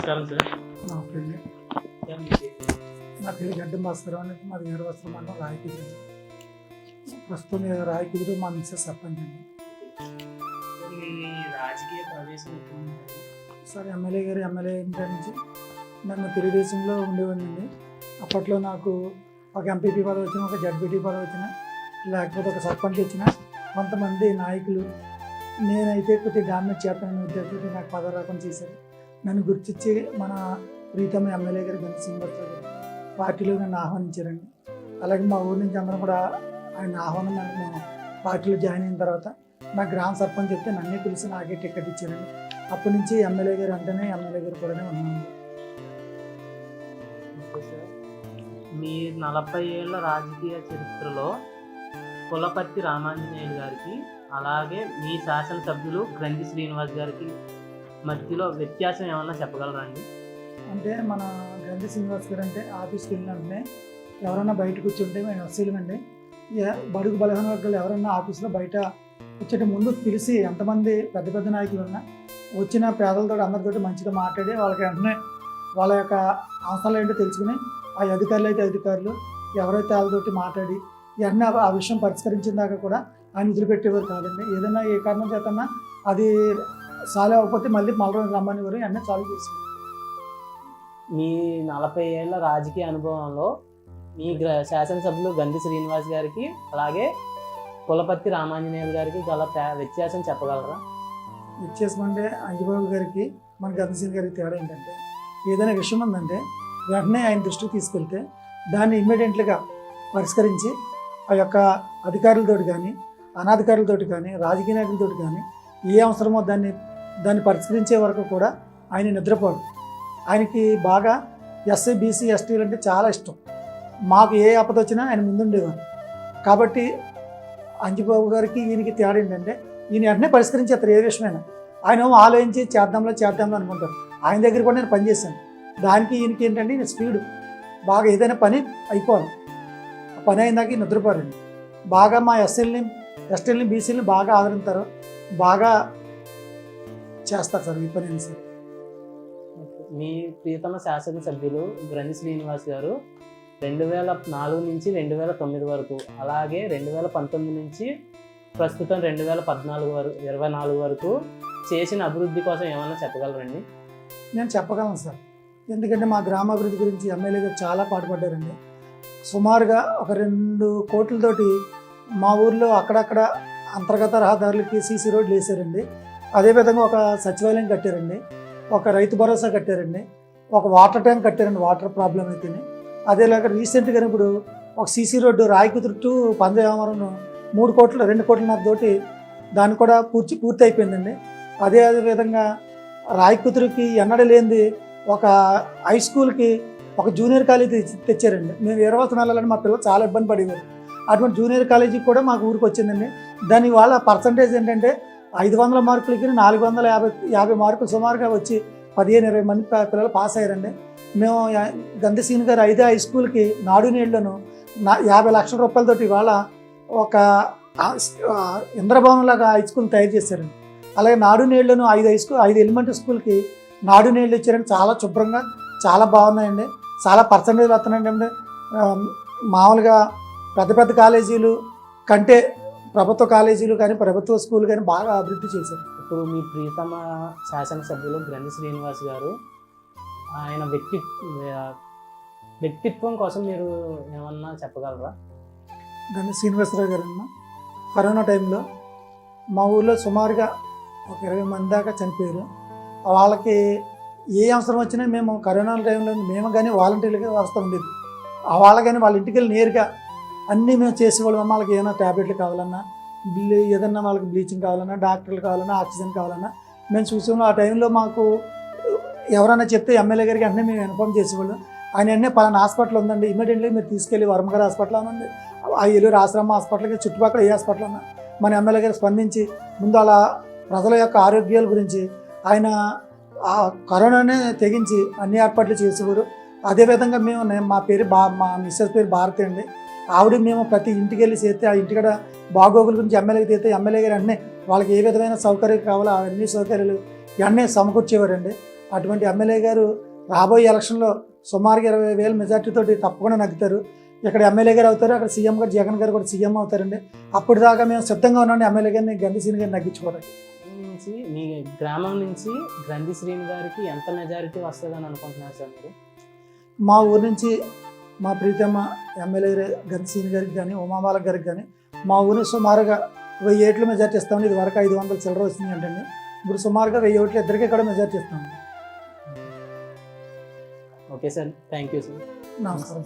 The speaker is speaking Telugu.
నమస్కారం సార్. నా పేరు నా పేరు గడ్డం భాస్కర్ అని, మాది వీరవస్త్ర మండలం రాయకుదురు. ప్రస్తుతం రాయకుదురు మా మిస్సెస్ సర్పంచ్ అండి. మీ రాజకీయ ప్రవేశం సార్ ఎమ్మెల్యే గారు ఎమ్మెల్యే నుంచి నన్ను తెలుగుదేశంలో ఉండేవాడినండి. అప్పట్లో నాకు ఒక ఎంపీపీ పదవి వచ్చిన, ఒక జడ్పీటీ పదవి వచ్చిన, లేకపోతే ఒక సర్పంచ్ వచ్చిన, కొంతమంది నాయకులు నేనైతే కొద్దిగా డామినేట్ చేస్తానని ఉద్దేశంతో నాకు పదవి రాకుండా చేశారు. నన్ను గుర్తించి మన ప్రీతమ ఎమ్మెల్యే గారు గంధి శ్రీనివాసరావు గారు పార్టీలో నన్ను ఆహ్వానించారండి. అలాగే మా ఊరి నుంచి అందరం కూడా ఆయన ఆహ్వానం మేము పార్టీలో జాయిన్ అయిన తర్వాత నా గ్రామ సర్పంచ్ చెప్తే నన్నే పిలిచి నాకే టికెట్ ఇచ్చారండి. అప్పటి నుంచి ఎమ్మెల్యే గారు అంటేనే ఎమ్మెల్యే గారు కూడా ఉన్నాము. మీ 40 ఏళ్ల రాజకీయ చరిత్రలో పులపర్తి రామాంజనేయులు గారికి అలాగే మీ శాసనసభ్యులు గ్రంథి శ్రీనివాస్ గారికి మధ్యలో వ్యత్యాసం ఏమన్నా చెప్పగలరా అండి? అంటే మన గంధి శ్రీనివాస్ గారు అంటే ఆఫీస్కి వెళ్ళినట్టే ఎవరన్నా బయట కూర్చుంటే మేము వసీలమండి. బడుగు బలహీన వర్గాలు ఎవరన్నా ఆఫీస్లో బయట వచ్చేట ముందు పిలిచి ఎంతమంది పెద్ద పెద్ద నాయకులు ఉన్నా వచ్చిన పేదలతో అందరితో మంచిగా మాట్లాడి వాళ్ళకి వెంటనే వాళ్ళ యొక్క అవసరాలు ఏంటో తెలుసుకుని ఆ అధికారులు అయితే అధికారులు ఎవరైతే వాళ్ళతోటి మాట్లాడి వెంటనే ఆ విషయం పరిష్కరించిన దాకా కూడా ఆయన వదిలిపెట్టేవారు కాదండి. ఏదైనా ఏ కారణం చేతన్నా అది సాల్వ్ అవ్వకపోతే మళ్ళీ రమ్మని వారు వెంటనే సాల్వ్ చేసేవారు. మీ 40 ఏళ్ల రాజకీయ అనుభవంలో మీ శాసనసభ్యులు గంధి శ్రీనివాస్ గారికి అలాగే పులపర్తి రామాంజనేయులు గారికి గల వ్యత్యాసం చెప్పగలరా? వ్యత్యాసం అంటే అంజబాబు గారికి మన గంధి శ్రీనివాస్ గారికి తేడా ఏంటంటే ఏదైనా విషయం ఉందంటే వెంటనే ఆయన దృష్టికి తీసుకెళ్తే దాన్ని ఇమ్మీడియట్గా పరిష్కరించి ఆ యొక్క అధికారులతోటి కానీ అనాధికారులతోటి కానీ రాజకీయ నాయకులతోటి కానీ ఏ అవసరమో దాన్ని పరిష్కరించే వరకు కూడా ఆయన నిద్రపోడు. ఆయనకి బాగా ఎస్సీ బీసీ ఎస్టీలు అంటే చాలా ఇష్టం. మాకు ఏ ఆపద వచ్చినా ఆయన ముందుండేవారు. కాబట్టి అంజబాబు గారికి ఈయనకి తేడా ఏంటంటే ఈయన వెంటనే పరిష్కరించేస్తారు ఏ విషయమైనా. ఆయన ఆలోచించి చేద్దాంలో అనుకుంటారు. ఆయన దగ్గర కూడా నేను పనిచేశాను. దానికి ఈయనకి ఏంటంటే ఈయన స్పీడు బాగా ఏదైనా పని అయిపోవాలి. పని అయినాక నిద్రపోరండి. బాగా మా ఎస్టీలని బీసీలని బాగా ఆదరిస్తారు, బాగా చేస్తారు సార్ ఈ పని అయినా సరే. మీ ప్రియతమ శాసనసభ్యులు గ్రంథి శ్రీనివాస్ గారు 2004 నుంచి 2009 వరకు అలాగే 2019 నుంచి ప్రస్తుతం 2024 వరకు చేసిన అభివృద్ధి కోసం ఏమన్నా చెప్పగలరండి? నేను చెప్పగలను సార్. ఎందుకంటే మా గ్రామాభివృద్ధి గురించి ఎమ్మెల్యే గారు చాలా పాటుపడ్డారండి. సుమారుగా ఒక 2 కోట్లతోటి మా ఊర్లో అక్కడక్కడ అంతర్గత రహదారులకి సీసీ రోడ్లు వేసారండి. అదేవిధంగా ఒక సచివాలయం కట్టారండి, ఒక రైతు భరోసా కట్టారండి, ఒక వాటర్ ట్యాంక్ కట్టారండి వాటర్ ప్రాబ్లం అయితేనే. అదేలాగా రీసెంట్గా ఇప్పుడు ఒక సీసీ రోడ్డు రాయకుదురు టు పంజావరం 2 కోట్లన్నర తోటి దాన్ని కూడా పూర్తి అయిపోయిందండి. అదేవిధంగా రాయకుదురుకి ఎన్నడూ లేనిది ఒక హై స్కూల్కి ఒక జూనియర్ కాలేజీ తెచ్చారండి. మేము వీరవస్త్రం వెళ్ళాలని మా పిల్లలు చాలా ఇబ్బంది పడేవారు. అటువంటి జూనియర్ కాలేజీకి కూడా మాకు ఊరికి వచ్చిందండి. దాని వాళ్ళ పర్సంటేజ్ ఏంటంటే 500 మార్కులకి 450 మార్కులు సుమారుగా వచ్చి 15-20 మంది పిల్లలు పాస్ అయ్యారండి. మేము గంధి శ్రీని గారు 5 హై స్కూల్కి నాడు నేళ్లను 50 లక్షల రూపాయలతోటి ఇవాళ ఒక ఇంద్రభవనంలాగా హై స్కూల్ తయారు చేశారండి. అలాగే నాడు నేళ్లను 5 ఎలిమెంటరీ స్కూల్కి నాడు నేళ్ళు ఇచ్చారండి. చాలా శుభ్రంగా చాలా బాగున్నాయండి. చాలా పర్సంటేజ్ వస్తున్నాయండి. మామూలుగా పెద్ద కాలేజీలు కంటే ప్రభుత్వ కాలేజీలు కానీ ప్రభుత్వ స్కూల్ కానీ బాగా అభివృద్ధి చేశారు. ఇప్పుడు మీ ప్రియతమ శాసనసభ్యులు గ్రంథి శ్రీనివాస్ గారు ఆయన వ్యక్తిత్వం కోసం మీరు ఏమన్నా చెప్పగలరా? గంధి శ్రీనివాసరావు గారు అన్న కరోనా టైంలో మా ఊళ్ళో సుమారుగా ఒక 20 మంది దాకా చనిపోయారు. వాళ్ళకి ఏ అవసరం వచ్చినా మేము కరోనా టైంలో మేము కానీ వాలంటీర్లుగా వస్తూ ఉండేది. వాళ్ళ కానీ వాళ్ళ ఇంటికి వెళ్ళి నేరుగా అన్నీ మేము చేసేవాళ్ళం. వాళ్ళకి ఏమైనా ట్యాబ్లెట్లు కావాలన్నా ఏదన్నా వాళ్ళకి బ్లీచింగ్ కావాలన్నా డాక్టర్లు కావాలన్నా ఆక్సిజన్ కావాలన్నా మేము చూసేవాళ్ళం. ఆ టైంలో మాకు ఎవరైనా చెప్తే ఎమ్మెల్యే గారికి వెంటనే మేము ఇన్ఫార్మ్ చేసేవాళ్ళం. ఆయన వెంటనే పలానా హాస్పిటల్ ఉందండి, ఇమీడియట్లీ మీరు తీసుకెళ్ళి వరమగారి హాస్పిటల్ అనండి, ఆ ఏలూరు ఆశ్రమ హాస్పిటల్కి చుట్టుపక్కల ఏ హాస్పిటల్ ఉన్నా మన ఎమ్మెల్యే గారు స్పందించి ముందు అలా ప్రజల యొక్క ఆరోగ్యాల గురించి ఆయన ఆ కరోనానే తెగించి అన్ని ఏర్పాట్లు చేసేవారు. అదేవిధంగా మా మిస్సెస్ పేరు భారతి అండి. ఆవిడ మేము ప్రతి ఇంటికి వెళ్ళి చేస్తే ఆ ఇంటికడ బాగోగుల గురించి ఎమ్మెల్యేకి చేస్తే ఎమ్మెల్యే గారు వెంటనే వాళ్ళకి ఏ విధమైన సౌకర్యాలు కావాలో అవన్నీ సౌకర్యాలు వెంటనే సమకూర్చేవారండి. అటువంటి ఎమ్మెల్యే గారు రాబోయే ఎలక్షన్లో సుమారుగా 20,000 మెజార్టీతోటి తప్పకుండా నగ్గుతారు. ఇక్కడ ఎమ్మెల్యే గారు అవుతారు, అక్కడ సీఎం గారు జగన్ గారు కూడా సీఎం అవుతారండి. అప్పుడు దాకా మేము సిద్ధంగా ఉన్నాం ఎమ్మెల్యే గారిని గంధి గారిని నగ్గించుకోవడానికి. మీ గ్రామం నుంచి గ్రంథి శ్రీని గారికి ఎంత మెజారిటీ వస్తుందని అనుకుంటున్నారు సార్ మీరు? మా ఊరు నుంచి మా ప్రీతమ్మ ఎమ్మెల్యే గంధి గారికి కానీ ఉమాబాలక్ గారికి కానీ మా ఊరిని సుమారుగా 1000 ఓట్లు మెజార్టీ ఇస్తామండి. ఇది వరకు 500 చిల్లర వచ్చింది అంటే ఇప్పుడు సుమారుగా 1000 ఓట్లు ఇద్దరికీ కూడా మెజార్టీ ఇస్తామండి. Okay sir, thank you sir. నమస్కారం.